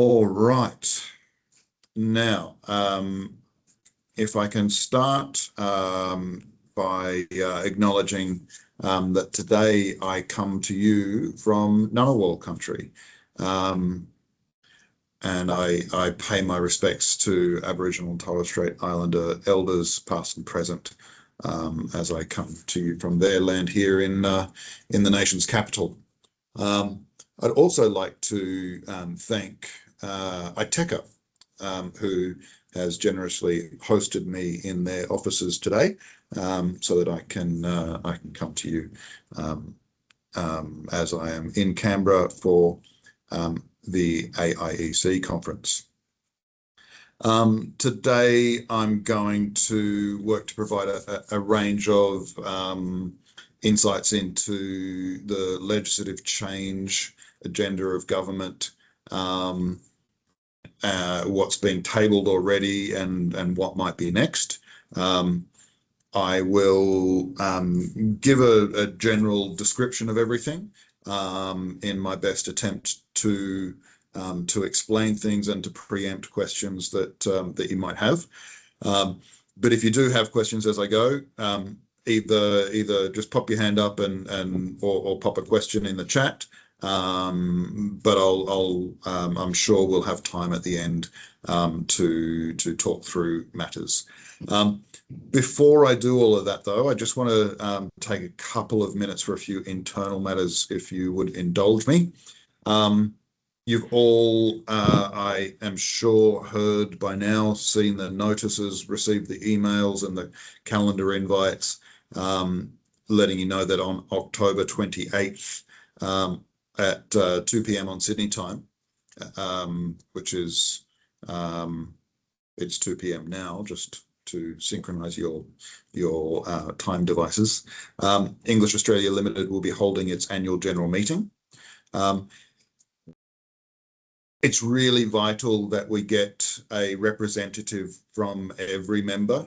All right. Now, if I can start by acknowledging that today I come to you from Ngunnawal country, and I pay my respects to Aboriginal and Torres Strait Islander elders, past and present, as I come to you from their land here in the nation's capital. I'd also like to thank ITECA, who has generously hosted me in their offices today, so that I can come to you as I am in Canberra for the AIEC conference. Today I'm going to work to provide a range of insights into the legislative change agenda of government, what's been tabled already and what might be next. I will give a general description of everything in my best attempt to explain things and to preempt questions that you might have. But if you do have questions as I go, either just pop your hand up or pop a question in the chat. But I'm sure we'll have time at the end to talk through matters. Before I do all of that, though, I just want to take a couple of minutes for a few internal matters, if you would indulge me. You've all, I am sure, heard by now, seen the notices, received the emails and the calendar invites, letting you know that on October 28th, at 2 p.m. on Sydney time, which is, it's 2 p.m. now, just to synchronize your time devices. English Australia Limited will be holding its annual general meeting. It's really vital that we get a representative from every member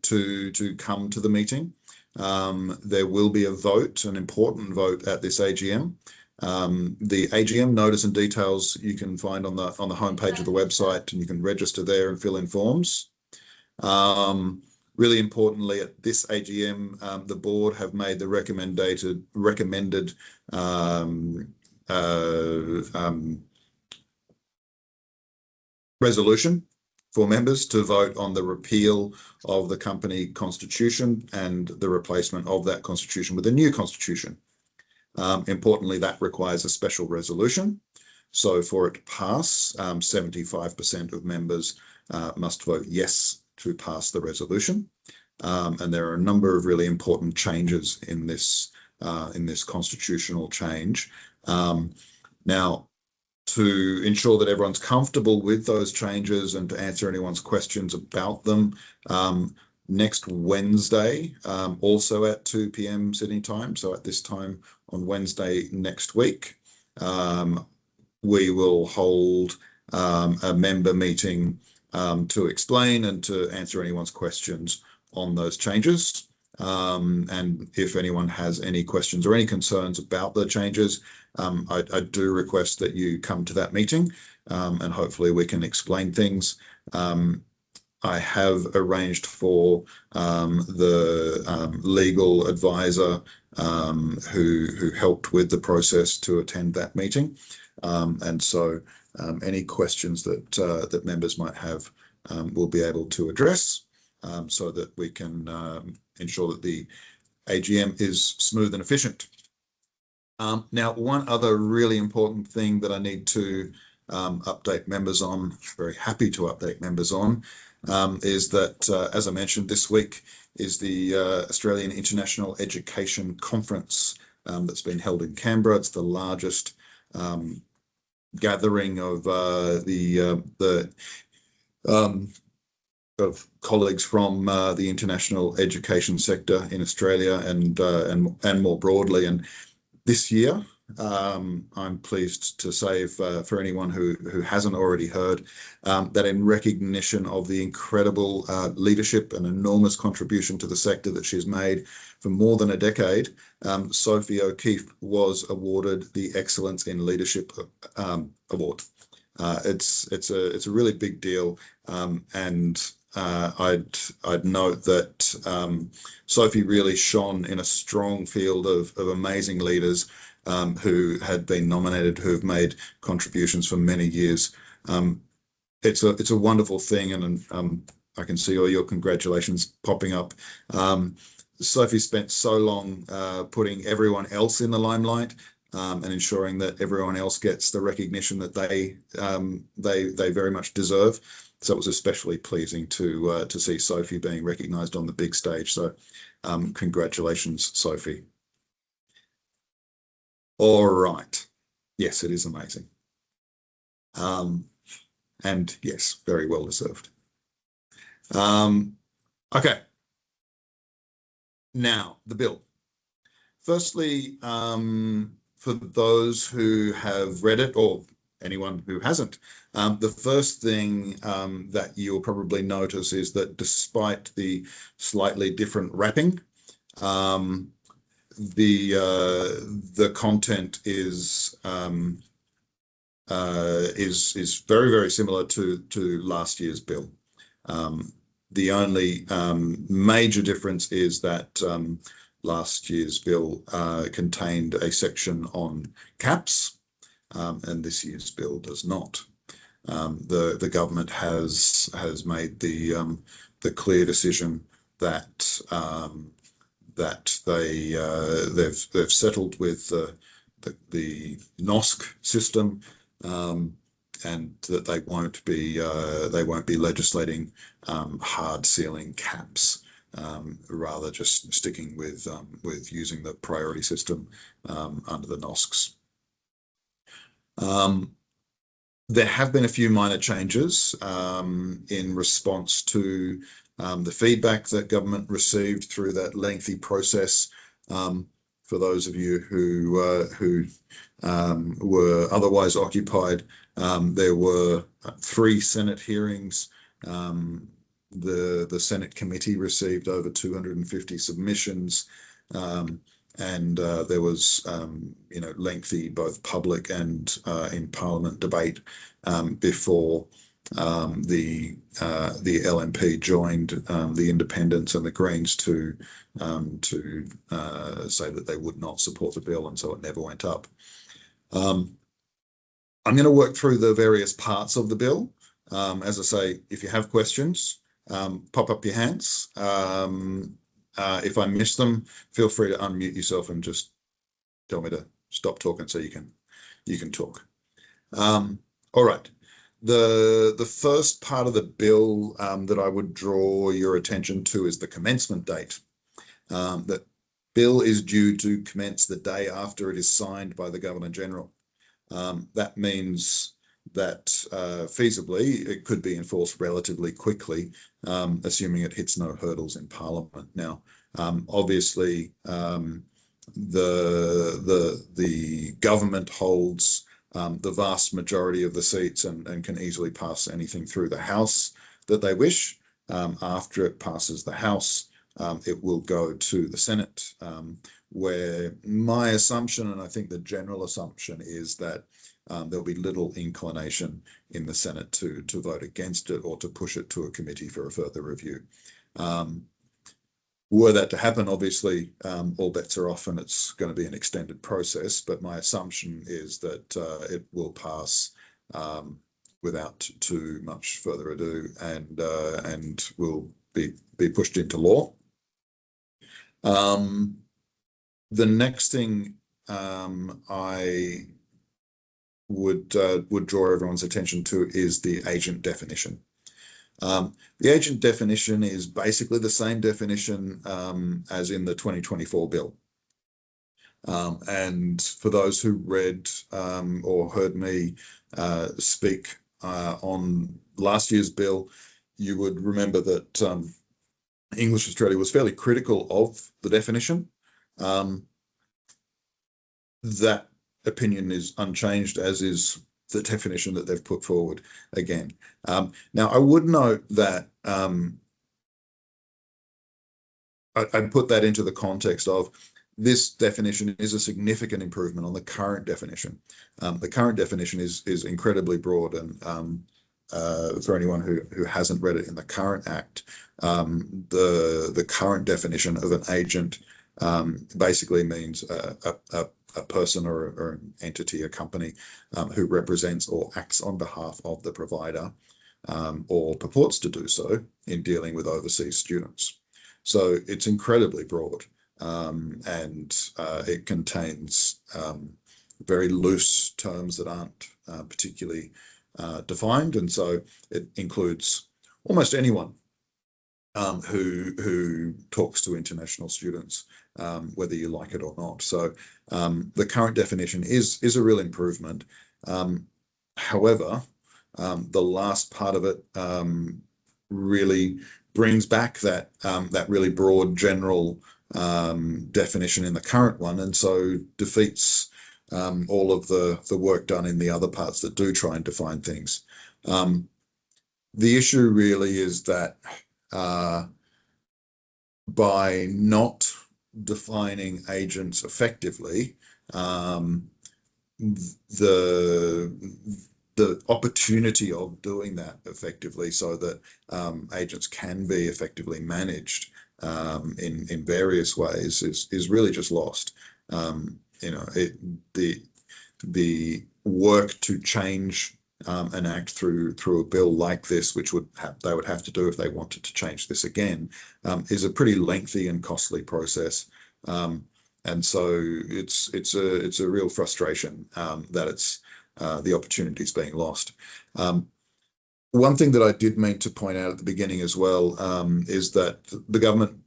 to come to the meeting. There will be a vote, an important vote at this AGM. The AGM notice and details you can find on the homepage of the website, and you can register there and fill in forms. Really importantly, at this AGM, the board have made the recommended resolution for members to vote on the repeal of the company constitution and the replacement of that constitution with a new constitution. Importantly, that requires a special resolution. So for it to pass, 75% of members must vote yes to pass the resolution. And there are a number of really important changes in this constitutional change. Now, to ensure that everyone's comfortable with those changes and to answer anyone's questions about them, next Wednesday, also at 2 p.m. Sydney time, so at this time on Wednesday next week, we will hold a member meeting to explain and to answer anyone's questions on those changes. And if anyone has any questions or any concerns about the changes, I do request that you come to that meeting, and hopefully we can explain things. I have arranged for the legal advisor who helped with the process to attend that meeting. And so any questions that members might have, we'll be able to address, so that we can ensure that the AGM is smooth and efficient. Now, one other really important thing that I need to update members on, very happy to update members on, is that, as I mentioned, this week is the Australian International Education Conference that's been held in Canberra. It's the largest gathering of of colleagues from the international education sector in Australia and more broadly. And this year, I'm pleased to say, for anyone who hasn't already heard, that in recognition of the incredible leadership and enormous contribution to the sector that she's made for more than a decade, Sophie O'Keefe was awarded the Excellence in Leadership Award. It's a really big deal, and I'd note that Sophie really shone in a strong field of amazing leaders who had been nominated, who have made contributions for many years. It's a wonderful thing, and I can see all your congratulations popping up. Sophie spent so long putting everyone else in the limelight, and ensuring that everyone else gets the recognition that they very much deserve. So it was especially pleasing to see Sophie being recognised on the big stage. So congratulations, Sophie. All right. Yes, it is amazing. And yes, very well deserved. Okay. Now, the bill. Firstly, for those who have read it or anyone who hasn't, the first thing that you'll probably notice is that despite the slightly different wrapping, the content is very, very similar to last year's bill. The only major difference is that last year's bill contained a section on caps, and this year's bill does not. The government has made the clear decision that they've settled with the NOSC system, and that they won't be legislating hard ceiling caps. Rather just sticking with using the priority system under the NOSCs. There have been a few minor changes in response to the feedback that government received through that lengthy process. For those of you who were otherwise occupied, there were 3 Senate hearings. The Senate committee received over 250 submissions, and there was lengthy both public and in Parliament debate before the LNP joined the Independents and the Greens to say that they would not support the bill, and so it never went up. I'm going to work through the various parts of the bill. As I say, if you have questions, pop up your hands. If I miss them, feel free to unmute yourself and just tell me to stop talking so you can talk. All right. The first part of the bill that I would draw your attention to is the commencement date. That bill is due to commence the day after it is signed by the Governor-General. That means that feasibly it could be enforced relatively quickly, assuming it hits no hurdles in Parliament. Now, obviously, the government holds the vast majority of the seats and can easily pass anything through the House that they wish. After it passes the House, it will go to the Senate, where my assumption, and I think the general assumption, is that there'll be little inclination in the Senate to vote against it or to push it to a committee for a further review. Were that to happen, obviously, all bets are off and it's going to be an extended process, but my assumption is that it will pass without too much further ado and will be pushed into law. The next thing I would draw everyone's attention to is the agent definition. The agent definition is basically the same definition as in the 2024 bill. And for those who read or heard me speak on last year's bill, you would remember that English Australia was fairly critical of the definition. That opinion is unchanged, as is the definition that they've put forward again. Now, I would note that I'd put that into the context of this definition is a significant improvement on the current definition. The current definition is incredibly broad, and for anyone who hasn't read it in the current Act, the current definition of an agent basically means a person or an entity, a company, who represents or acts on behalf of the provider, or purports to do so in dealing with overseas students. So it's incredibly broad, and it contains very loose terms that aren't particularly defined, and so it includes almost anyone who talks to international students, whether you like it or not. So the current definition is a real improvement. However, the last part of it really brings back that really broad general definition in the current one, and so defeats all of the work done in the other parts that do try and define things. The issue really is that by not defining agents effectively, the opportunity of doing that effectively so that agents can be effectively managed in various ways is really just lost. The work to change an act through a bill like this, which they would have to do if they wanted to change this again, is a pretty lengthy and costly process. And so it's a real frustration that it's the opportunity is being lost. One thing that I did mean to point out at the beginning as well is that the government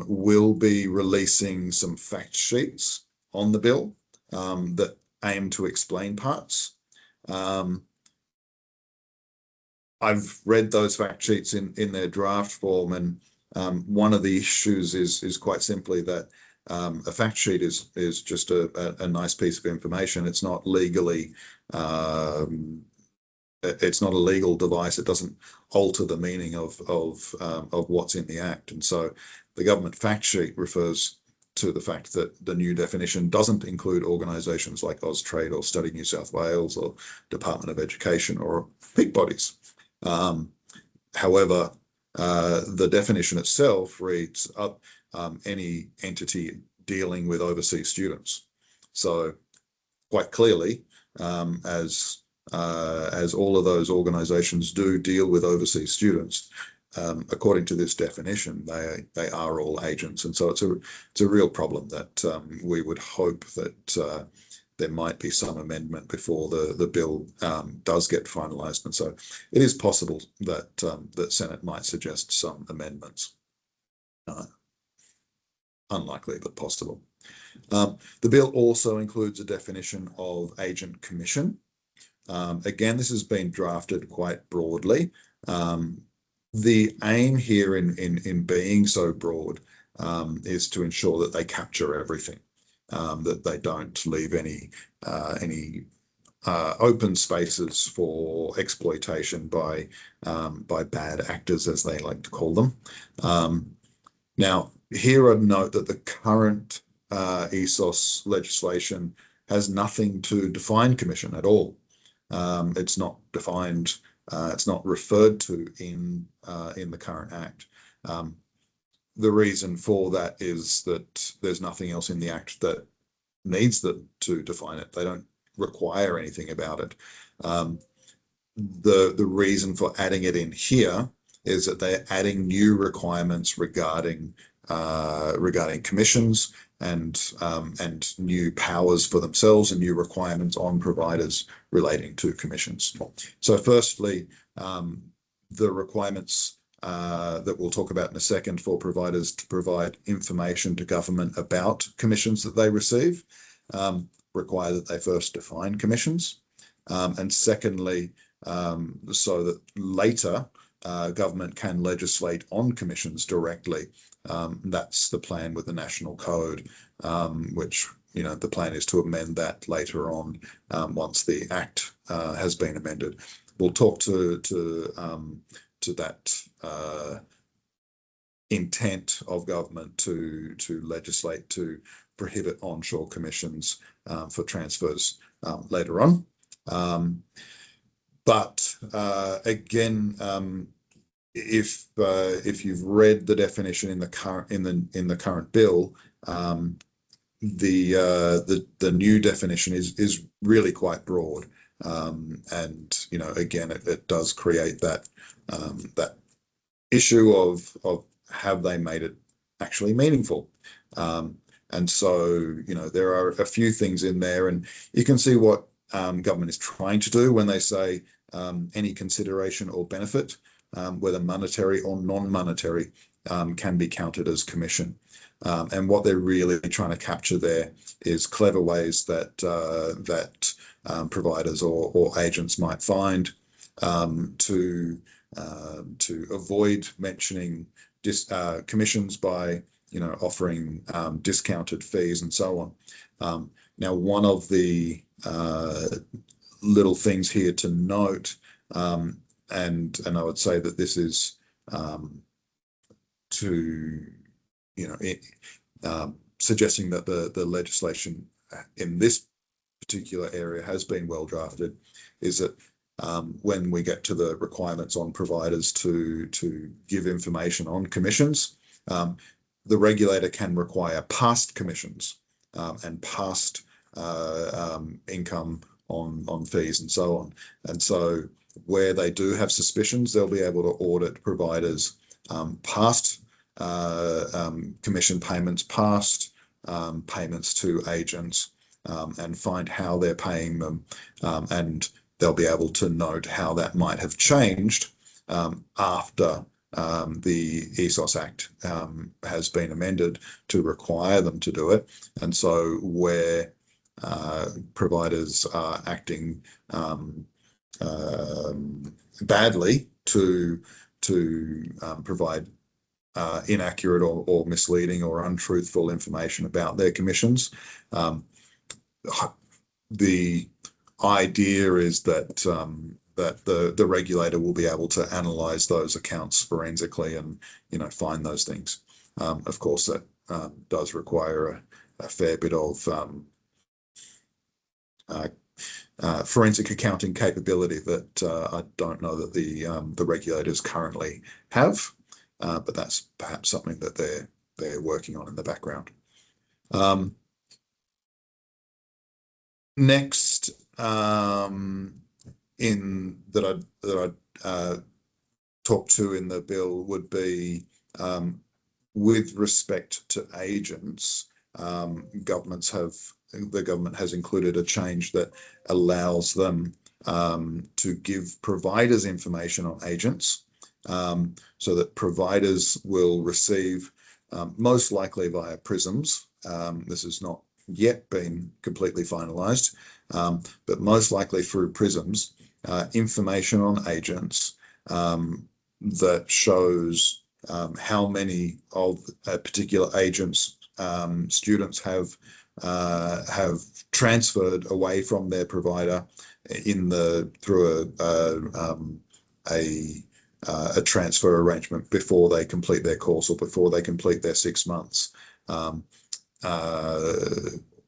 will be releasing some fact sheets on the bill that aim to explain parts. I've read those fact sheets in their draft form, and one of the issues is quite simply that a fact sheet is just a nice piece of information. It's not legally, it's not a legal device. It doesn't alter the meaning of what's in the Act. And so the government fact sheet refers to the fact that the new definition doesn't include organisations like Austrade or Study New South Wales or Department of Education or peak bodies. However, the definition itself reads up any entity dealing with overseas students. So quite clearly, as all of those organisations do deal with overseas students, according to this definition, they are all agents, and so it's a real problem that we would hope that there might be some amendment before the bill does get finalised, and so it is possible that that Senate might suggest some amendments. Unlikely, but possible. The bill also includes a definition of agent commission. Again, this has been drafted quite broadly. The aim here in being so broad is to ensure that they capture everything, that they don't leave any open spaces for exploitation by bad actors, as they like to call them. Now, here I'd note that the current ESOS legislation has nothing to define commission at all. It's not defined. It's not referred to in the current Act. The reason for that is that there's nothing else in the Act that needs to define it. They don't require anything about it. The reason for adding it in here is that they're adding new requirements regarding commissions and new powers for themselves and new requirements on providers relating to commissions. So firstly, the requirements that we'll talk about in a second for providers to provide information to government about commissions that they receive require that they first define commissions. And secondly, so that later government can legislate on commissions directly. That's the plan with the National Code, which, the plan is to amend that later on once the Act has been amended. We'll talk to that intent of government to legislate to prohibit onshore commissions for transfers later on. But again, if you've read the definition in the current bill, the new definition is really quite broad, and again it does create that that issue of have they made it actually meaningful. And so there are a few things in there, and you can see what government is trying to do when they say any consideration or benefit, whether monetary or non-monetary, can be counted as commission. And what they're really trying to capture there is clever ways that providers or agents might find to avoid mentioning commissions by offering discounted fees and so on. Now, one of the little things here to note, and I would say that this is suggesting that the legislation in this particular area has been well drafted, is that when we get to the requirements on providers to give information on commissions, the regulator can require past commissions and past income on fees and so on. And so where they do have suspicions, they'll be able to audit providers past commission payments, past payments to agents, and find how they're paying them, and they'll be able to note how that might have changed after the ESOS Act has been amended to require them to do it. And so where providers are acting badly to provide inaccurate or misleading or untruthful information about their commissions, the idea is that the regulator will be able to analyze those accounts forensically and find those things. Of course, that does require a fair bit of forensic accounting capability that I don't know that the regulators currently have, but that's perhaps something that they're working on in the background. Next, in that I'd talk to in the bill would be with respect to agents. The government has included a change that allows them to give providers information on agents, so that providers will receive, most likely via prisms. This has not yet been completely finalized, but most likely through prisms, information on agents that shows how many of a particular agent's students have transferred away from their provider through a transfer arrangement before they complete their course or before they complete their 6 months,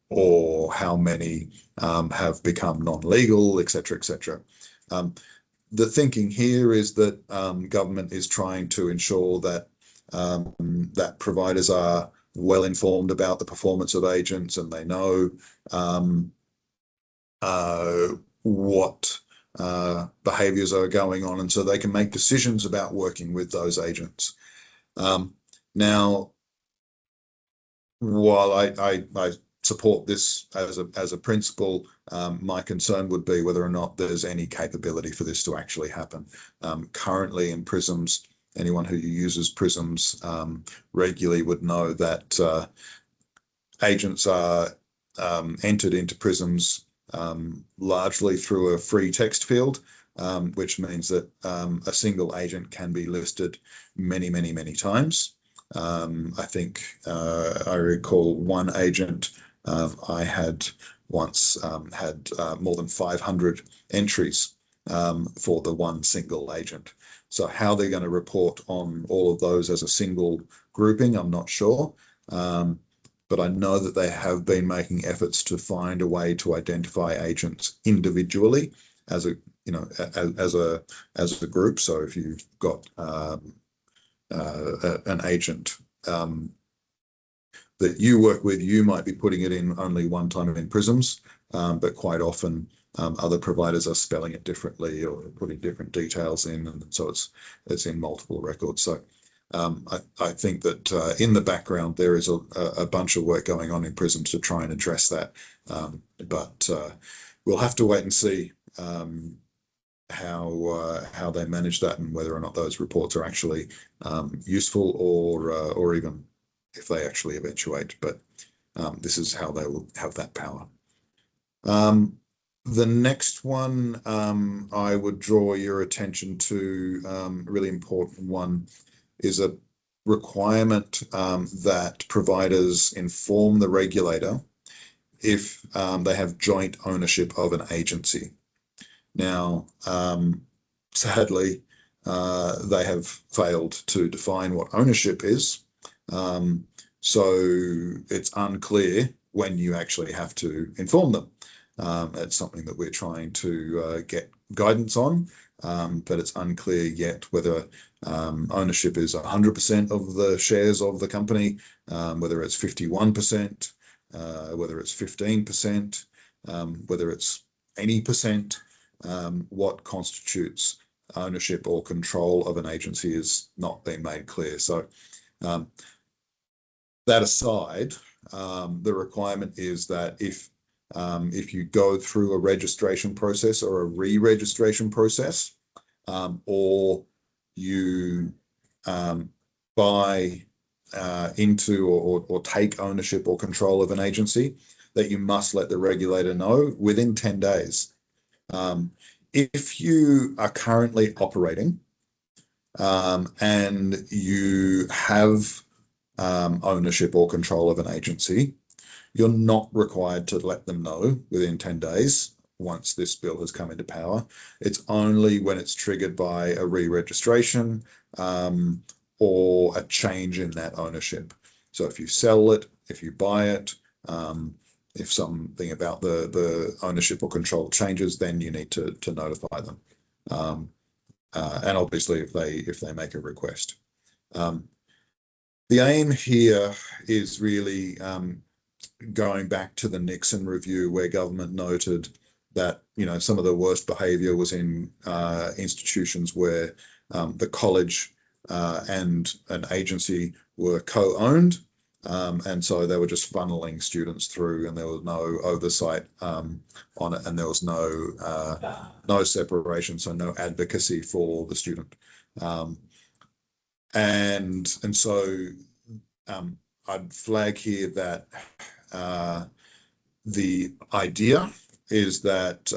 or how many have become non-legal, etc., etc. The thinking here is that government is trying to ensure that that providers are well informed about the performance of agents, and they know what behaviors are going on, and so they can make decisions about working with those agents. Now, while I support this as a principle, my concern would be whether or not there's any capability for this to actually happen. Currently in prisms, anyone who uses prisms regularly would know that agents are entered into prisms largely through a free text field, which means that a single agent can be listed many, many, many times. I think I recall one agent I had once had more than 500 entries for the one single agent. So how they're going to report on all of those as a single grouping, I'm not sure. but I know that they have been making efforts to find a way to identify agents individually as a, you know, as a group. So if you've got an agent that you work with, you might be putting it in only one time in prisms, but quite often other providers are spelling it differently or putting different details in, and so it's in multiple records. So I think that in the background there is a bunch of work going on in prisms to try and address that, but we'll have to wait and see how they manage that and whether or not those reports are actually useful or even if they actually eventuate. But this is how they will have that power. The next one I would draw your attention to, a really important one, is a requirement that providers inform the regulator if they have joint ownership of an agency. Now, sadly, they have failed to define what ownership is. So it's unclear when you actually have to inform them. It's something that we're trying to get guidance on, but it's unclear yet whether ownership is 100% of the shares of the company, whether it's 51%, whether it's 15%, whether it's any percent. What constitutes ownership or control of an agency is not being made clear. So that aside, the requirement is that if you go through a registration process or a re-registration process, or you buy into or take ownership or control of an agency, that you must let the regulator know within 10 days. If you are currently operating and you have ownership or control of an agency, you're not required to let them know within 10 days once this bill has come into power. It's only when it's triggered by a re-registration or a change in that ownership. So if you sell it, if you buy it, if something about the ownership or control changes, then you need to notify them. And obviously if they make a request. The aim here is really going back to the Nixon review, where government noted that, you know, some of the worst behavior was in institutions where the college and an agency were co-owned. And so they were just funneling students through, and there was no oversight on it, and there was no separation, so no advocacy for the student. And so I'd flag here that the idea is that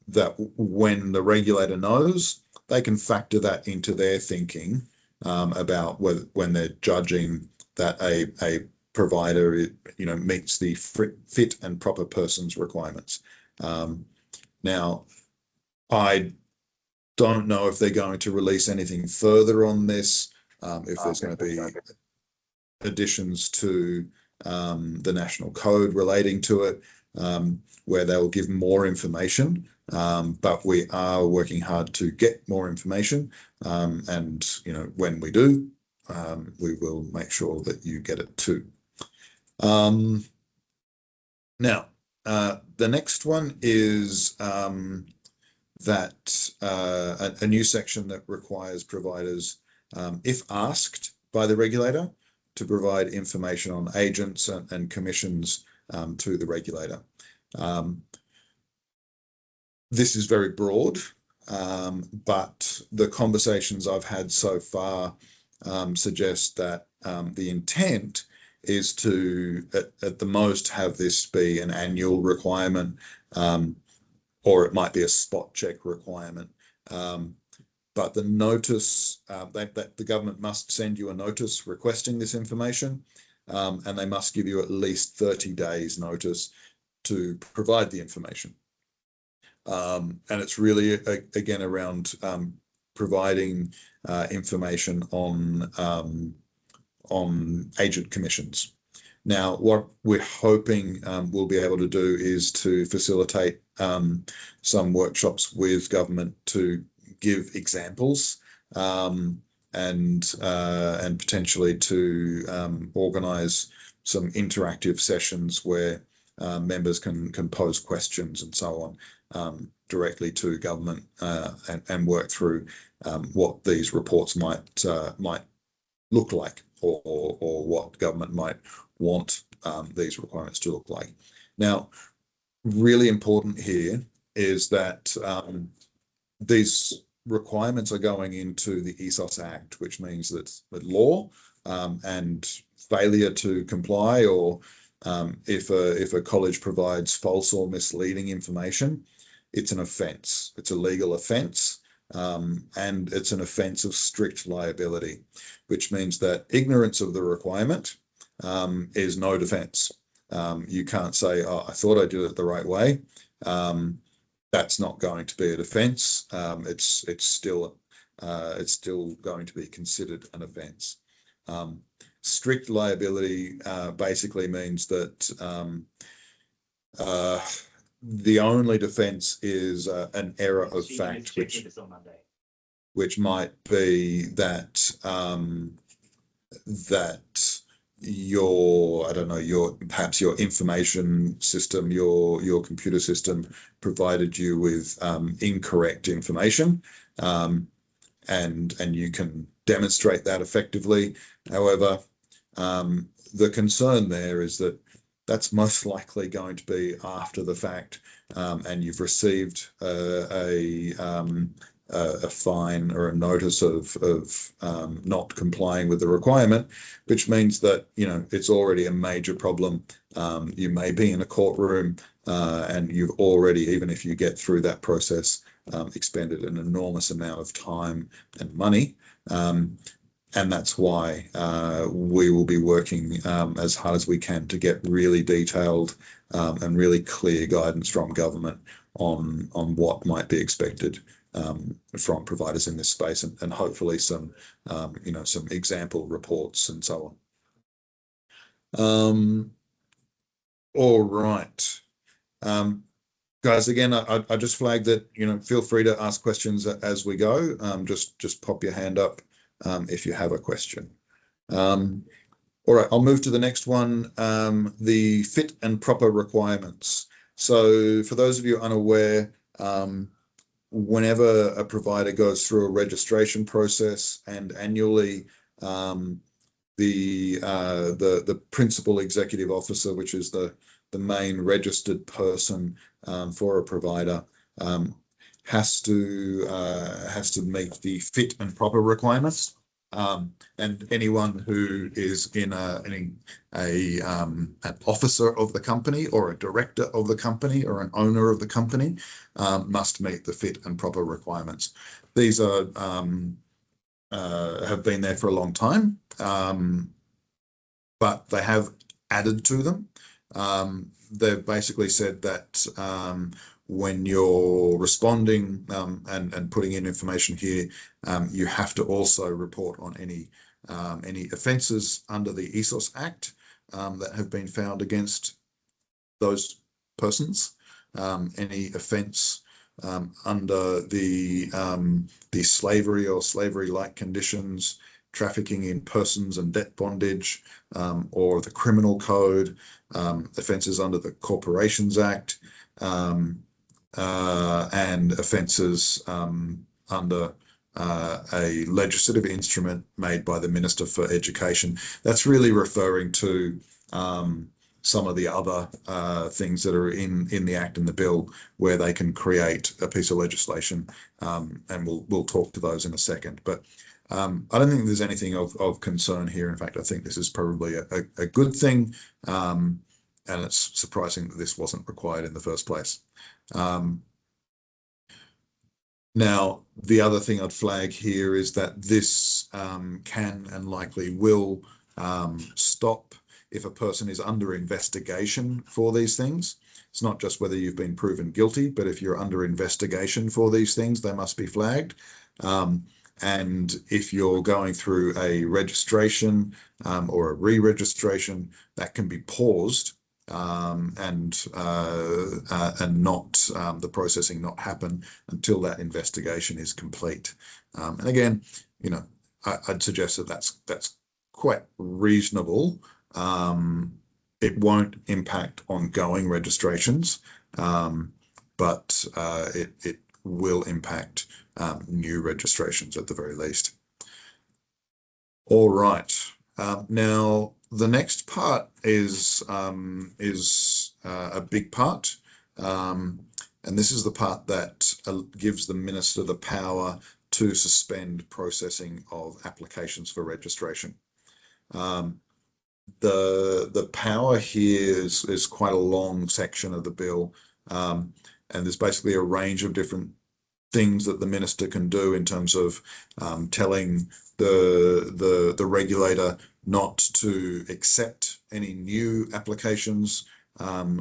that when the regulator knows, they can factor that into their thinking about when they're judging that a provider, you know, meets the fit and proper person's requirements. Now, I don't know if they're going to release anything further on this, if there's going to be additions to the national code relating to it, where they'll give more information. But we are working hard to get more information, and, you know, when we do, we will make sure that you get it too. Now, the next one is that a new section that requires providers, if asked by the regulator, to provide information on agents and commissions to the regulator. This is very broad, but the conversations I've had so far suggest that the intent is to, at the most, have this be an annual requirement, or it might be a spot check requirement. But the notice, the government must send you a notice requesting this information, and they must give you at least 30 days notice to provide the information. And it's really, again, around providing information on agent commissions. Now, what we're hoping we'll be able to do is to facilitate some workshops with government to give examples and potentially to organise some interactive sessions where members can pose questions and so on directly to government and work through what these reports might look like, or what government might want these requirements to look like. Now, really important here is that these requirements are going into the ESOS Act, which means that the law, and failure to comply, or if a college provides false or misleading information, it's an offence. It's a legal offence, and it's an offence of strict liability, which means that ignorance of the requirement is no defence. You can't say, "Oh, I thought I did it the right way." That's not going to be a defence. It's still going to be considered an offence. Strict liability basically means that the only defence is an error of fact, which might be that I don't know, perhaps your information system, your computer system provided you with incorrect information, and you can demonstrate that effectively. However, the concern there is that that's most likely going to be after the fact, and you've received a fine or a notice of not complying with the requirement, which means that, you know, it's already a major problem. You may be in a courtroom, and you've already, even if you get through that process, expended an enormous amount of time and money. And that's why we will be working as hard as we can to get really detailed and really clear guidance from government on what might be expected from providers in this space, and hopefully some some example reports and so on. All right. Guys, again, I just flagged that, feel free to ask questions as we go. Just pop your hand up if you have a question. All right, I'll move to the next one, the fit and proper requirements. So for those of you unaware, whenever a provider goes through a registration process, and annually the principal executive officer, which is the main registered person for a provider, has to meet the fit and proper requirements. And anyone who is in an officer of the company, or a director of the company, or an owner of the company must meet the fit and proper requirements. These are have been there for a long time, but they have added to them. They've basically said that when you're responding and putting in information here, you have to also report on any offences under the ESOS Act that have been found against those persons. Any offence under the slavery or slavery-like conditions, trafficking in persons and debt bondage, or the criminal code, offences under the Corporations Act, and offences under a legislative instrument made by the Minister for Education. That's really referring to some of the other things that are in the Act and the Bill, where they can create a piece of legislation, and we'll talk to those in a second. But I don't think there's anything of concern here. In fact, I think this is probably a good thing, and it's surprising that this wasn't required in the first place. Now, the other thing I'd flag here is that this can and likely will stop if a person is under investigation for these things. It's not just whether you've been proven guilty, but if you're under investigation for these things, they must be flagged. And if you're going through a registration or a re-registration, that can be paused and not the processing not happen until that investigation is complete. And again, you know, I'd suggest that that's quite reasonable. It won't impact ongoing registrations, but it will impact new registrations at the very least. All right. Now, the next part is a big part, and this is the part that gives the minister the power to suspend processing of applications for registration. The power here is quite a long section of the bill, and there's basically a range of different things that the minister can do in terms of telling the regulator not to accept any new applications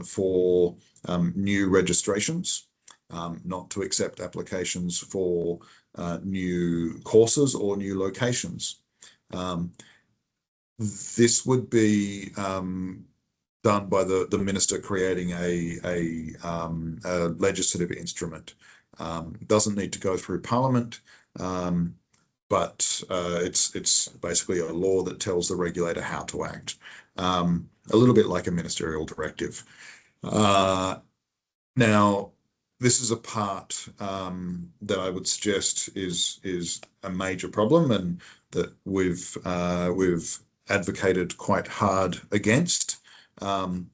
for new registrations, not to accept applications for new courses or new locations. This would be done by the minister creating a legislative instrument. Doesn't need to go through Parliament, but it's basically a law that tells the regulator how to act. A little bit like a ministerial directive. Now, this is a part that I would suggest is a major problem, and that we've advocated quite hard against. While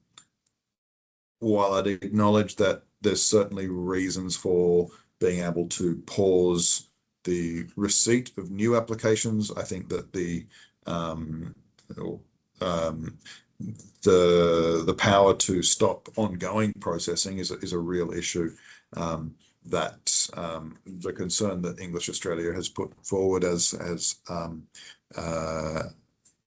I'd acknowledge that there's certainly reasons for being able to pause the receipt of new applications, I think that the power to stop ongoing processing is a real issue. That the concern that English Australia has put forward as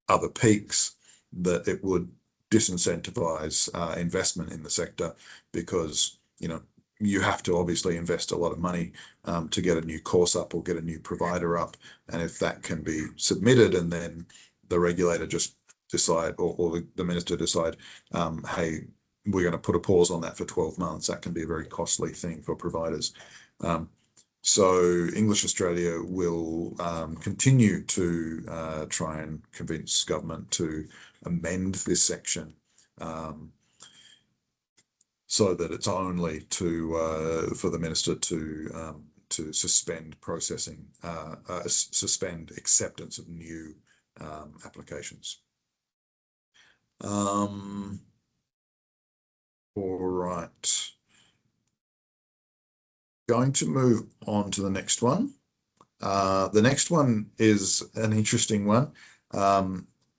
other peaks, that it would disincentivize investment in the sector, because you have to obviously invest a lot of money to get a new course up or get a new provider up, and if that can be submitted and then the regulator just decide, or the minister decide, hey, we're going to put a pause on that for 12 months, that can be a very costly thing for providers. So English Australia will continue to try and convince government to amend this section so that it's only for the minister to suspend processing, suspend acceptance of new applications. All right. Going to move on to the next one. The next one is an interesting one.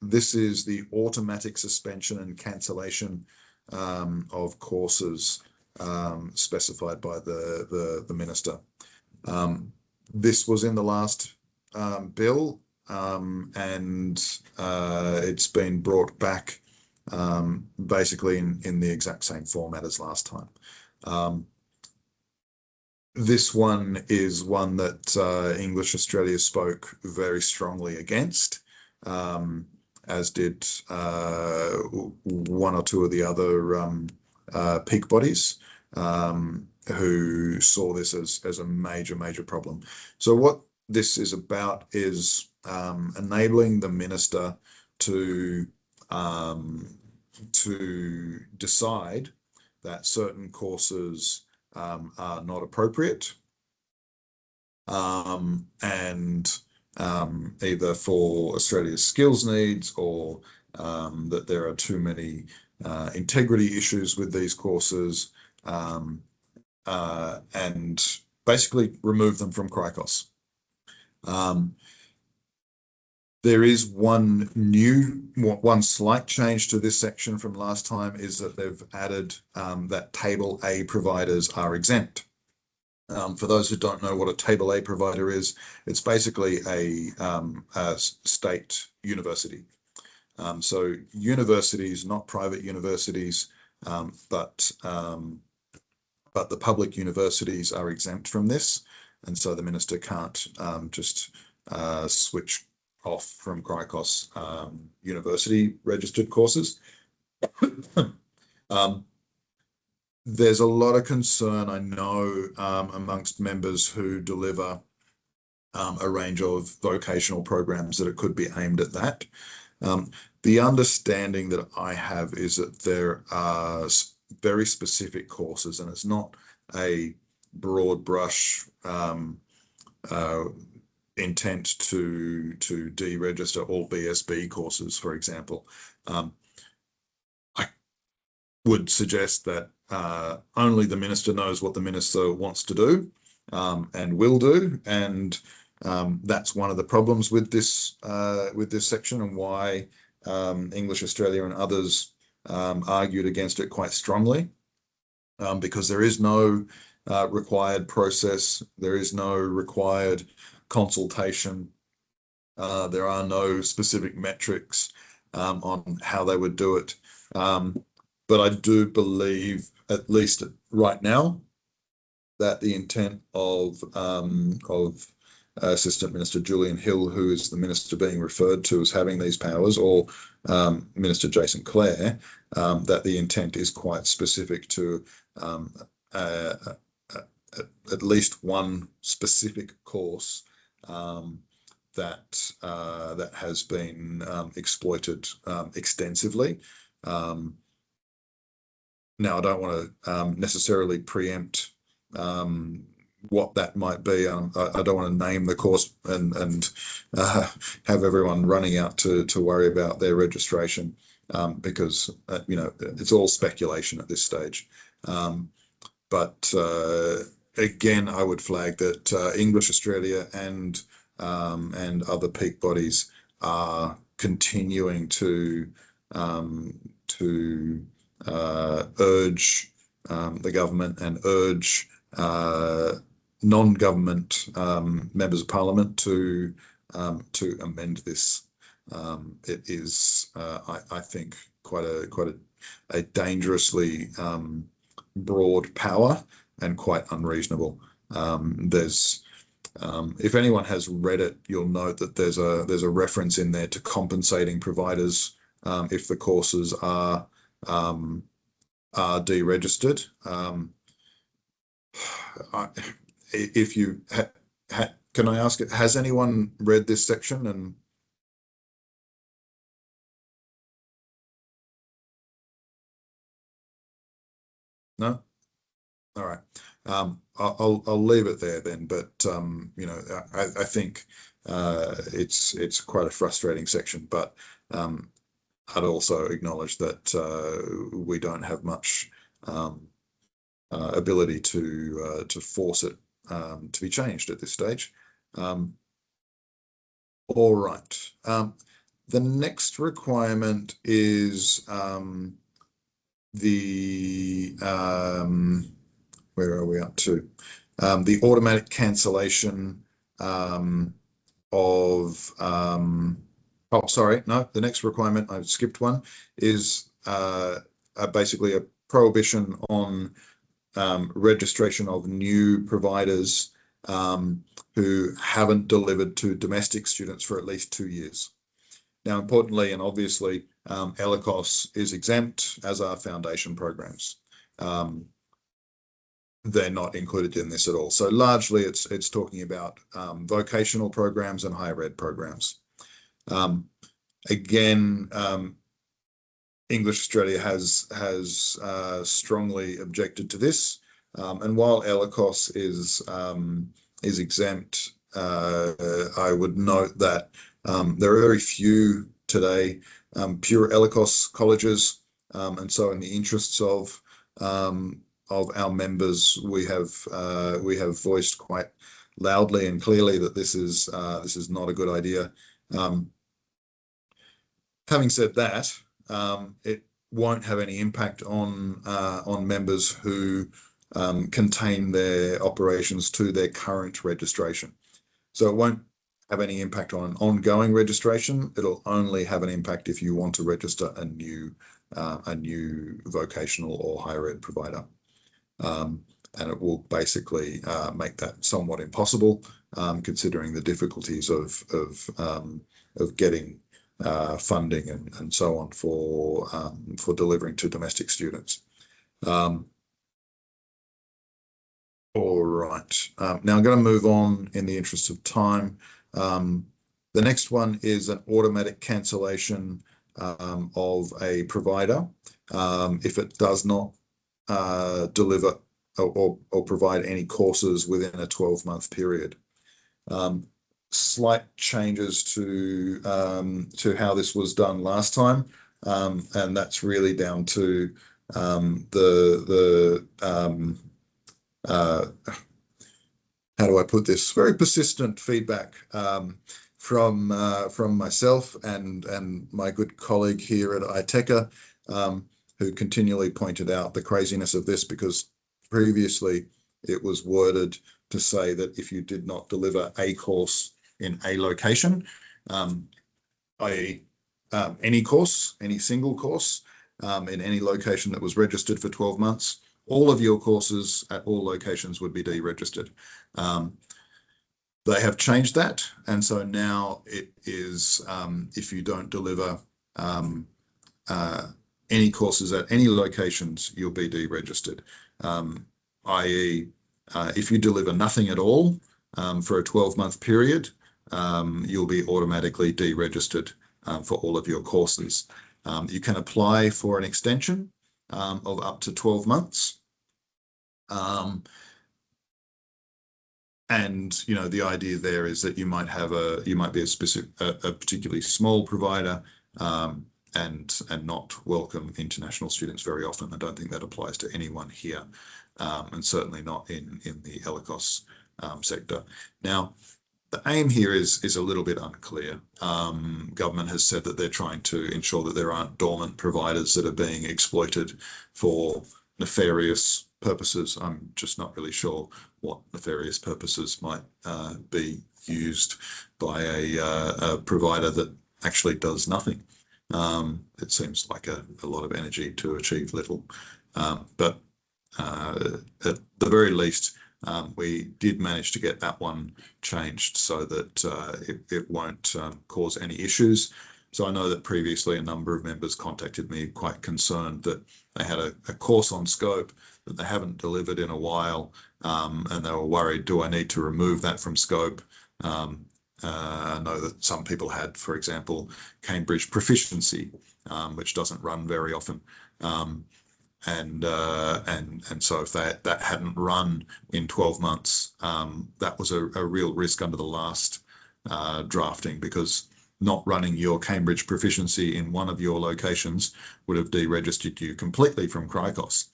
This is the automatic suspension and cancellation of courses specified by the minister. This was in the last bill, and it's been brought back basically in the exact same format as last time. This one is one that English Australia spoke very strongly against, as did one or two of the other peak bodies, who saw this as a major problem. So what this is about is enabling the minister to decide that certain courses are not appropriate, and either for Australia's skills needs, or that there are too many integrity issues with these courses, and basically remove them from CRICOS. There is one slight change to this section from last time, is that they've added that Table A providers are exempt. For those who don't know what a Table A provider is, it's basically a state university. So universities, not private universities, but the public universities are exempt from this, and so the minister can't just switch off from Cricos university registered courses. There's a lot of concern, I know, amongst members who deliver a range of vocational programs that it could be aimed at that. The understanding that I have is that there are very specific courses, and it's not a broad brush intent to deregister all BSB courses, for example. I would suggest that only the minister knows what the minister wants to do and will do, and that's one of the problems with this section, and why English Australia and others argued against it quite strongly, because there is no required process, there is no required consultation, there are no specific metrics on how they would do it. But I do believe, at least right now, that the intent of Assistant Minister Julian Hill, who is the minister being referred to as having these powers, or Minister Jason Clare, that the intent is quite specific to at least one specific course that has been exploited extensively. Now, I don't want to necessarily preempt what that might be. I don't want to name the course and have everyone running out to worry about their registration, because it's all speculation at this stage. But again, I would flag that English Australia and other peak bodies are continuing to urge the government and urge non-government members of parliament to amend this. It is, I think, quite a dangerously broad power and quite unreasonable. If anyone has read it, you'll note that there's a reference in there to compensating providers if the courses are deregistered. If you can I ask, has anyone read this section? And no? All right. I'll leave it there then. But I think it's quite a frustrating section. But I'd also acknowledge that we don't have much ability to force it to be changed at this stage. All right. The next requirement is where are we up to? The automatic cancellation of oh, sorry, no, the next requirement, I skipped one, is basically a prohibition on registration of new providers who haven't delivered to domestic students for at least 2 years. Now, importantly and obviously, ELICOS is exempt, as are foundation programs. They're not included in this at all. So largely it's talking about vocational programs and higher ed programs. Again, English Australia has strongly objected to this, and while ELICOS is exempt, I would note that there are very few today pure ELICOS colleges, and so in the interests of our members, we have voiced quite loudly and clearly that this is not a good idea. Having said that, it won't have any impact on members who contain their operations to their current registration. So it won't have any impact on ongoing registration. It'll only have an impact if you want to register a new vocational or higher ed provider. And it will basically make that somewhat impossible considering the difficulties of getting funding and so on for delivering to domestic students. All right. Now I'm going to move on in the interest of time. The next one is an automatic cancellation of a provider if it does not deliver or provide any courses within a 12-month period. Slight changes to how this was done last time, and that's really down to how do I put this? Very persistent feedback from myself and my good colleague here at ITECA, who continually pointed out the craziness of this, because previously it was worded to say that if you did not deliver a course in a location, i.e. Any course, any single course in any location that was registered for 12 months, all of your courses at all locations would be deregistered. They have changed that, and so now it is if you don't deliver any courses at any locations, you'll be deregistered. I.e., if you deliver nothing at all for a 12-month period, you'll be automatically deregistered for all of your courses. You can apply for an extension of up to 12 months. And the idea there is that you might be a particularly small provider and not welcome international students very often. I don't think that applies to anyone here, and certainly not in the ELICOS sector. Now, the aim here is a little bit unclear. Government has said that they're trying to ensure that there aren't dormant providers that are being exploited for nefarious purposes. I'm just not really sure what nefarious purposes might be used by a provider that actually does nothing. It seems like a lot of energy to achieve little. But at the very least, we did manage to get that one changed so that it won't cause any issues. So I know that previously a number of members contacted me quite concerned that they had a course on scope that they haven't delivered in a while, and they were worried, do I need to remove that from scope? I know that some people had, for example, Cambridge Proficiency, which doesn't run very often. And so if that hadn't run in 12 months, that was a real risk under the last drafting, because not running your Cambridge Proficiency in one of your locations would have deregistered you completely from Cricos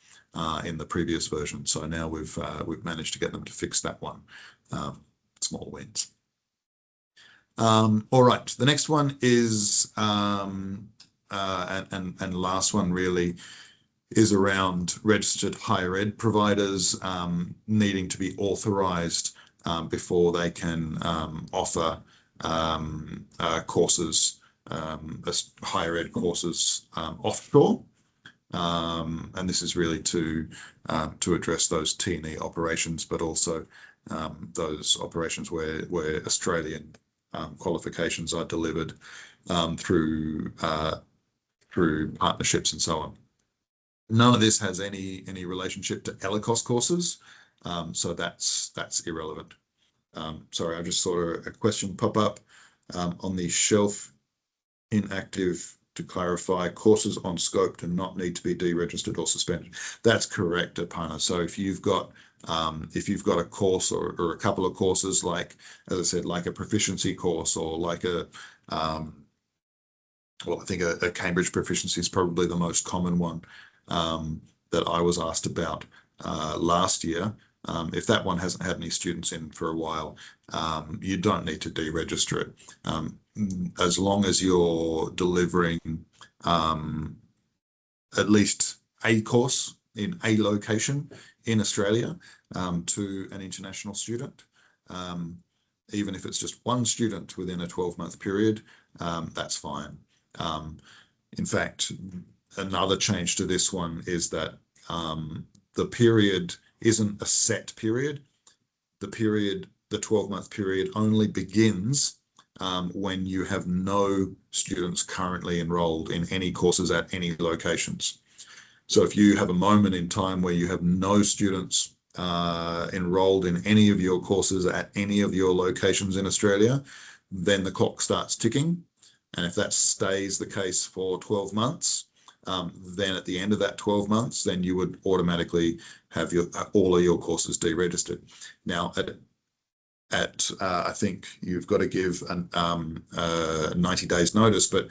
in the previous version. So now we've managed to get them to fix that one. Small wins. All right, the next one is and last one really is around registered higher ed providers needing to be authorized before they can offer courses, higher ed courses offshore. And this is really to address those T&E operations, but also those operations where Australian qualifications are delivered through partnerships and so on. None of this has any relationship to ELICOS courses, so that's irrelevant. Sorry, I just saw a question pop up on the shelf inactive to clarify. Courses on scope do not need to be deregistered or suspended. That's correct, Apana. So if you've got a course or a couple of courses, like, as I said, like a proficiency course or like well, I think a Cambridge Proficiency is probably the most common one that I was asked about last year. If that one hasn't had any students in for a while, you don't need to deregister it. As long as you're delivering at least a course in a location in Australia to an international student, even if it's just one student within a 12-month period, that's fine. In fact, another change to this one is that the period isn't a set period. The period the 12-month period only begins when you have no students currently enrolled in any courses at any locations. So if you have a moment in time where you have no students enrolled in any of your courses at any of your locations in Australia, then the clock starts ticking. And if that stays the case for 12 months, then at the end of that 12 months, then you would automatically have all of your courses deregistered. Now, I think you've got to give 90 days notice, but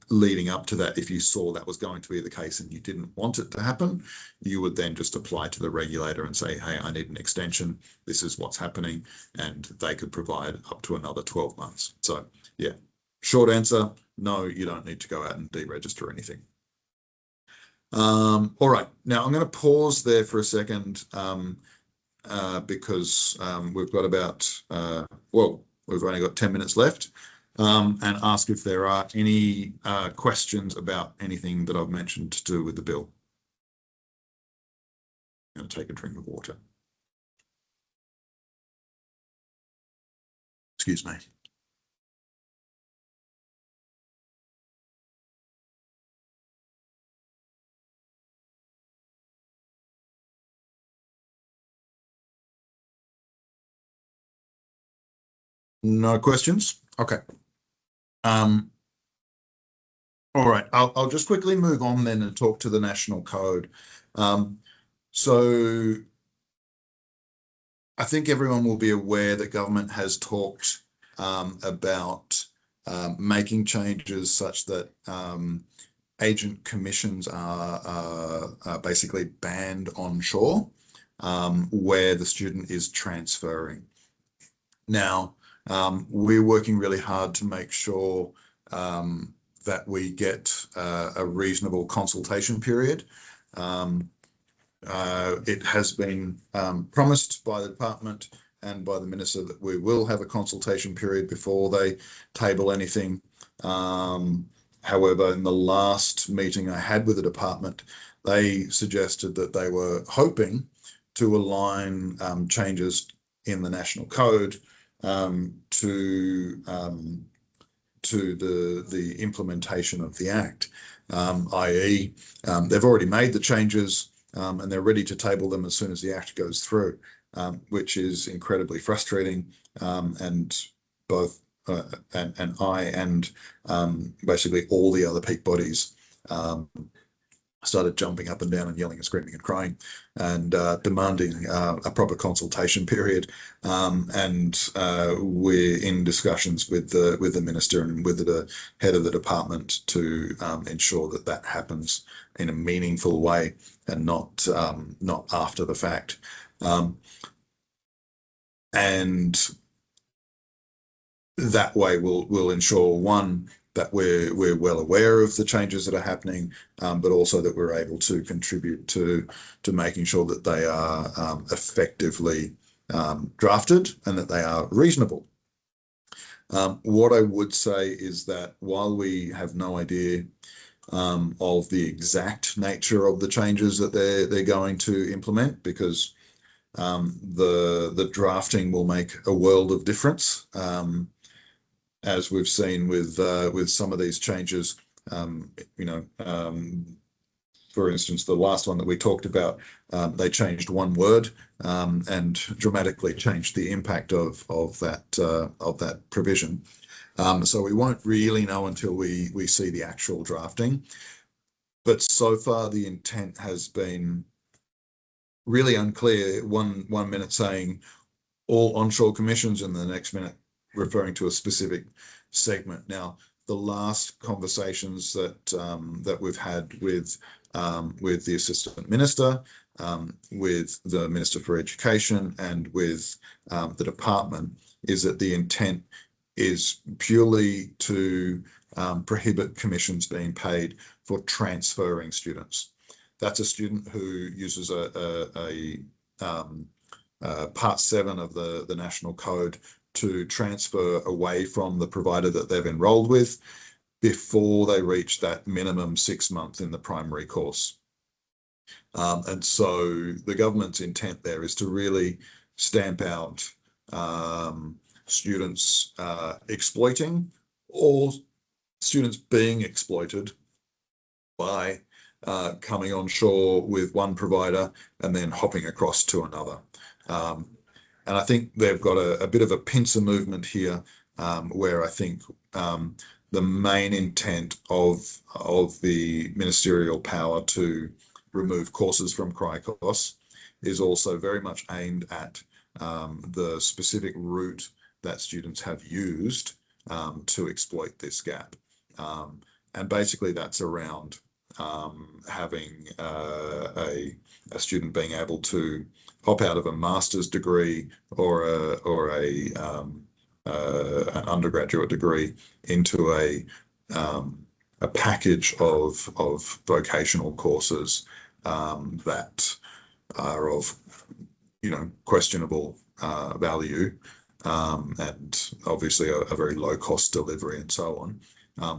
leading up to that, if you saw that was going to be the case and you didn't want it to happen, you would then just apply to the regulator and say, hey, I need an extension. This is what's happening. And they could provide up to another 12 months. So yeah, short answer, no, you don't need to go out and deregister anything. All right, now I'm going to pause there for a second because we've got about, we've only got 10 minutes left, and ask if there are any questions about anything that I've mentioned to do with the bill. I'm going to take a drink of water. Excuse me. No questions? Okay. All right, I'll just quickly move on then and talk to the National Code. So I think everyone will be aware that government has talked about making changes such that agent commissions are basically banned onshore where the student is transferring. Now, we're working really hard to make sure that we get a reasonable consultation period. It has been promised by the department and by the minister that we will have a consultation period before they table anything. However, in the last meeting I had with the department, they suggested that they were hoping to align changes in the National Code to the implementation of the Act, i.e. they've already made the changes and they're ready to table them as soon as the Act goes through, which is incredibly frustrating. And both and I and basically all the other peak bodies started jumping up and down and yelling and screaming and crying and demanding a proper consultation period. And we're in discussions with the minister and with the head of the department to ensure that that happens in a meaningful way and not after the fact. And that way we'll ensure, one, that we're well aware of the changes that are happening, but also that we're able to contribute to making sure that they are effectively drafted and that they are reasonable. What I would say is that while we have no idea of the exact nature of the changes that they're going to implement, because the drafting will make a world of difference. As we've seen with some of these changes, for instance, the last one that we talked about, they changed one word and dramatically changed the impact of that provision. So we won't really know until we see the actual drafting. But so far, the intent has been really unclear. One minute saying all onshore commissions, and the next minute referring to a specific segment. Now, the last conversations that we've had with the Assistant Minister, with the Minister for Education, and with the department is that the intent is purely to prohibit commissions being paid for transferring students. That's a student who uses a Part 7 of the National Code to transfer away from the provider that they've enrolled with before they reach that minimum 6 month in the primary course. And so the government's intent there is to really stamp out students exploiting or students being exploited by coming on shore with one provider and then hopping across to another. And I think they've got a bit of a pincer movement here, where I think the main intent of the ministerial power to remove courses from CRICOS is also very much aimed at the specific route that students have used to exploit this gap. And basically that's around having a student being able to hop out of a master's degree or an undergraduate degree into a package of vocational courses that are of questionable value, and obviously a very low cost delivery and so on,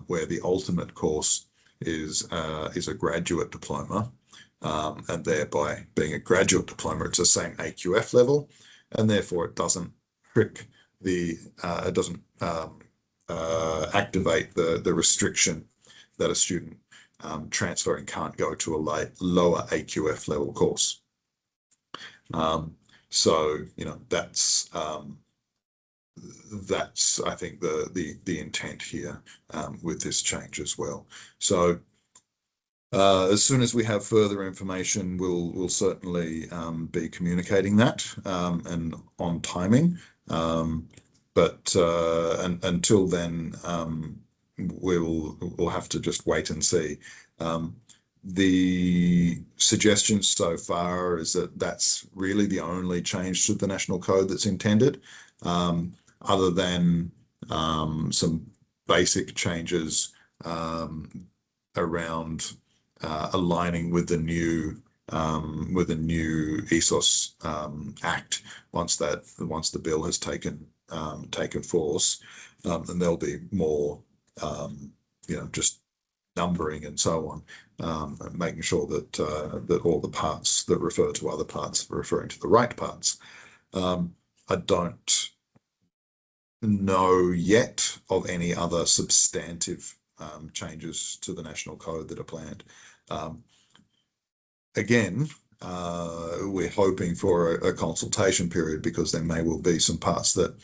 where the ultimate course is a graduate diploma, and thereby being a graduate diploma, it's the same AQF level, and therefore it doesn't trick it doesn't activate the restriction that a student transferring can't go to a lower AQF level course. So that's I think the intent here with this change as well. So as soon as we have further information, we'll certainly be communicating that and on timing. But until then, we'll have to just wait and see. The suggestion so far is that that's really the only change to the National Code that's intended, other than some basic changes around aligning with the new ESOS Act once the bill has taken force, and there'll be more just numbering and so on, making sure that all the parts that refer to other parts are referring to the right parts. I don't know yet of any other substantive changes to the National Code that are planned. Again, we're hoping for a consultation period, because there may well be some parts that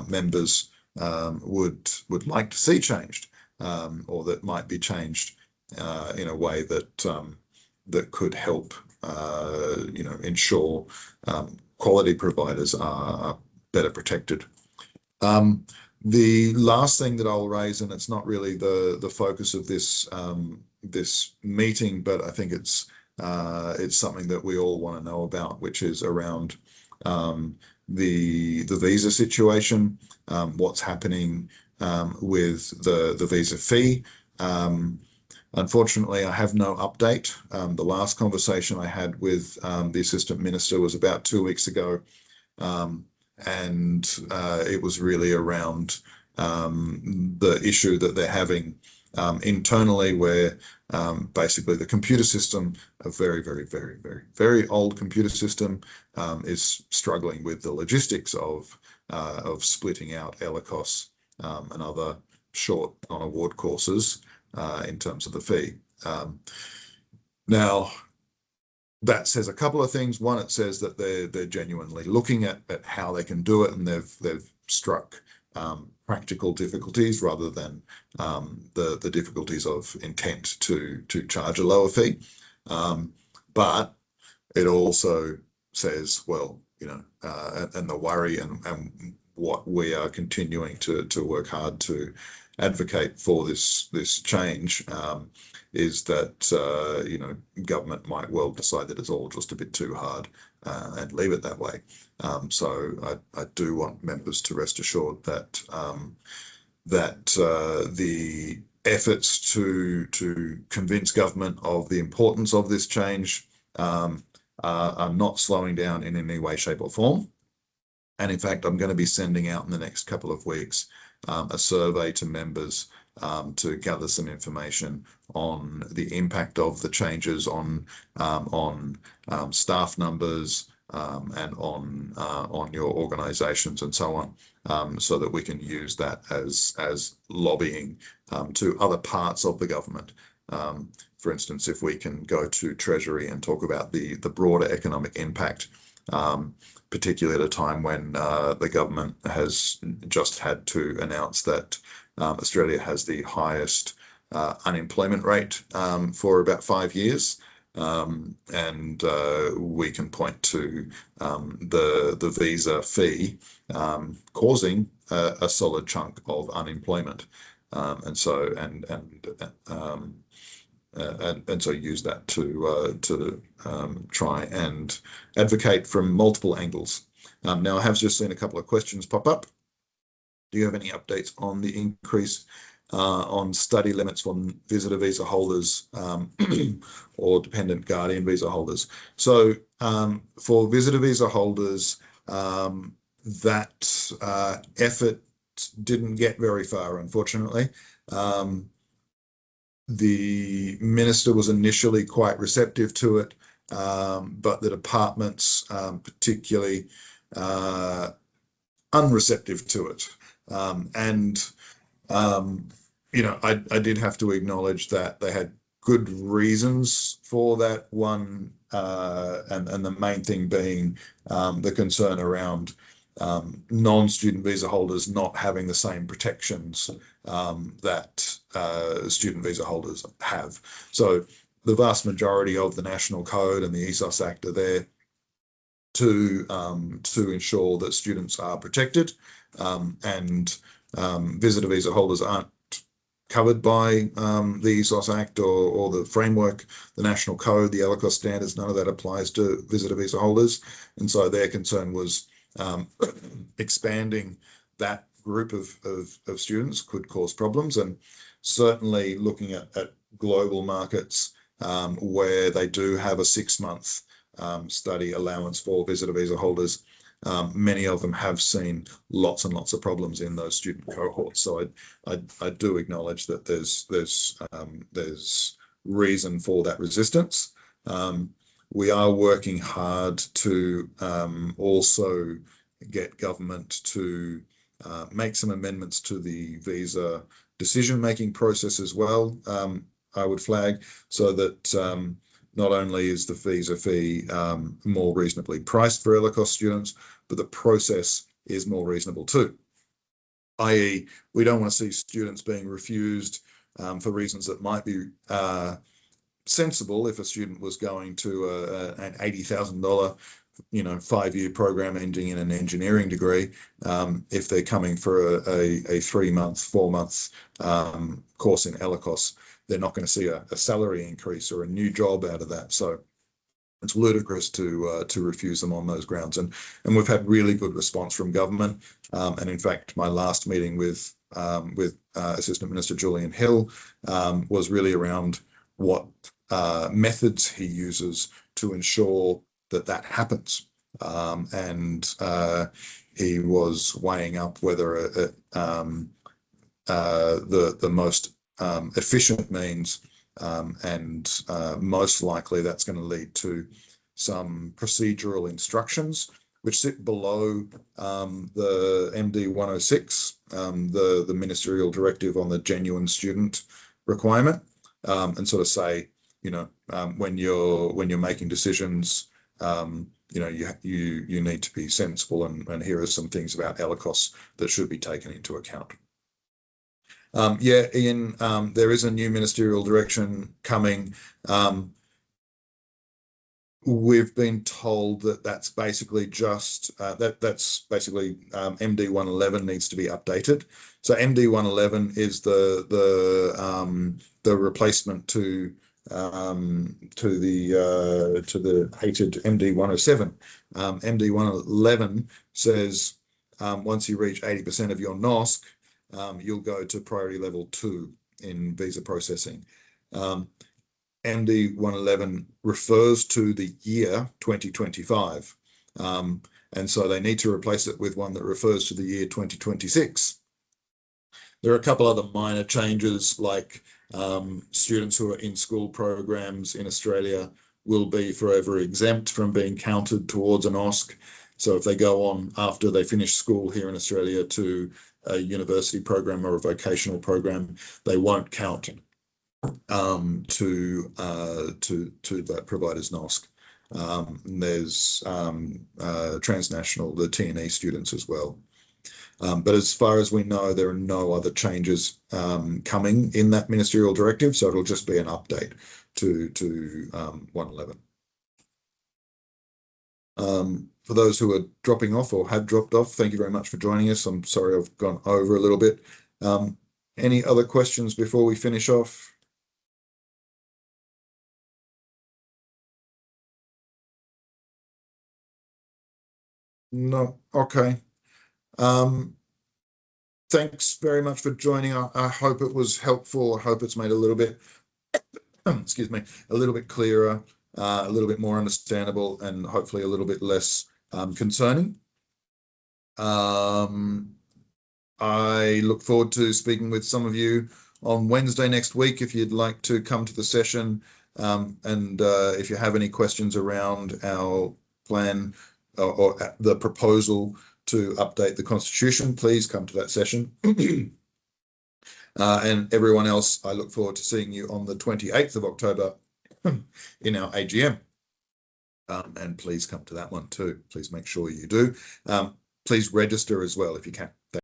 members would like to see changed, or that might be changed in a way that could help ensure quality providers are better protected. The last thing that I'll raise, and it's not really the focus of this meeting, but I think it's something that we all want to know about, which is around the visa situation, what's happening with the visa fee. Unfortunately, I have no update. The last conversation I had with the Assistant Minister was about 2 weeks ago, and it was really around the issue that they're having internally, where basically the computer system, a very, very, very, very, very old computer system, is struggling with the logistics of splitting out ELICOS and other short non-award courses in terms of the fee. Now, that says a couple of things. One, it says that they're genuinely looking at how they can do it, and they've struck practical difficulties rather than the difficulties of intent to charge a lower fee. But it also says, well, and the worry and what we are continuing to work hard to advocate for this change is that government might well decide that it's all just a bit too hard and leave it that way. So I do want members to rest assured that the efforts to convince government of the importance of this change are not slowing down in any way, shape, or form. And in fact, I'm going to be sending out in the next couple of weeks a survey to members to gather some information on the impact of the changes on staff numbers, and on your organisations and so on, so that we can use that as lobbying to other parts of the government. For instance, if we can go to Treasury and talk about the broader economic impact, particularly at a time when the government has just had to announce that Australia has the highest unemployment rate for about 5 years. And we can point to the visa fee causing a solid chunk of unemployment, and so use that to try and advocate from multiple angles. Now I have just seen a couple of questions pop up. Do you have any updates on the increase on study limits for visitor visa holders or dependent guardian visa holders? So for visitor visa holders, that effort didn't get very far, unfortunately. The minister was initially quite receptive to it, but the department's particularly unreceptive to it. I did have to acknowledge that they had good reasons for that one, and the main thing being the concern around non-student visa holders not having the same protections that student visa holders have. So the vast majority of the National Code and the ESOS Act are there to ensure that students are protected, and visitor visa holders aren't covered by the ESOS Act or the framework, the National Code, the ELICOS standards. None of that applies to visitor visa holders, and so their concern was expanding that group of students could cause problems. And certainly looking at global markets where they do have a 6-month study allowance for visitor visa holders, many of them have seen lots and lots of problems in those student cohorts. So I do acknowledge that there's reason for that resistance. We are working hard to also get government to make some amendments to the visa decision-making process as well, I would flag, so that not only is the visa fee more reasonably priced for ELICOS students, but the process is more reasonable too. i.e., we don't want to see students being refused for reasons that might be sensible if a student was going to an $80,000 5-year program ending in an engineering degree. If they're coming for a 3-month, 4-month course in ELICOS, they're not going to see a salary increase or a new job out of that. So it's ludicrous to refuse them on those grounds. And we've had really good response from government. And in fact, my last meeting with Assistant Minister Julian Hill was really around what methods he uses to ensure that happens. And he was weighing up whether the most efficient means, and most likely that's going to lead to some procedural instructions which sit below the MD 106, the ministerial directive on the genuine student requirement, and sort of say, when you're making decisions, you need to be sensible, and here are some things about ELICOS that should be taken into account. Ian, there is a new ministerial direction coming. We've been told that's basically just MD 111 needs to be updated. So MD 111 is the replacement to the hated MD 107. MD 111 says once you reach 80% of your NOSC, you'll go to priority level 2 in visa processing. MD 111 refers to the year 2025, and so they need to replace it with one that refers to the year 2026. There are a couple other minor changes, like students who are in school programs in Australia will be forever exempt from being counted towards an OSC. So if they go on after they finish school here in Australia to a university program or a vocational program, they won't count to that provider's NOSC. There's transnational, the T&E students as well. But as far as we know, there are no other changes coming in that ministerial directive, so it'll just be an update to 111. For those who are dropping off or have dropped off, thank you very much for joining us. I'm sorry I've gone over a little bit. Any other questions before we finish off? No, okay. Thanks very much for joining. I hope it was helpful. I hope it's made a little bit, excuse me, a little bit clearer, a little bit more understandable, and hopefully a little bit less concerning. I look forward to speaking with some of you on Wednesday next week if you'd like to come to the session. And if you have any questions around our plan or the proposal to update the Constitution, please come to that session. And everyone else, I look forward to seeing you on the 28th of October in our AGM. And please come to that one too. Please make sure you do. Please register as well if you can.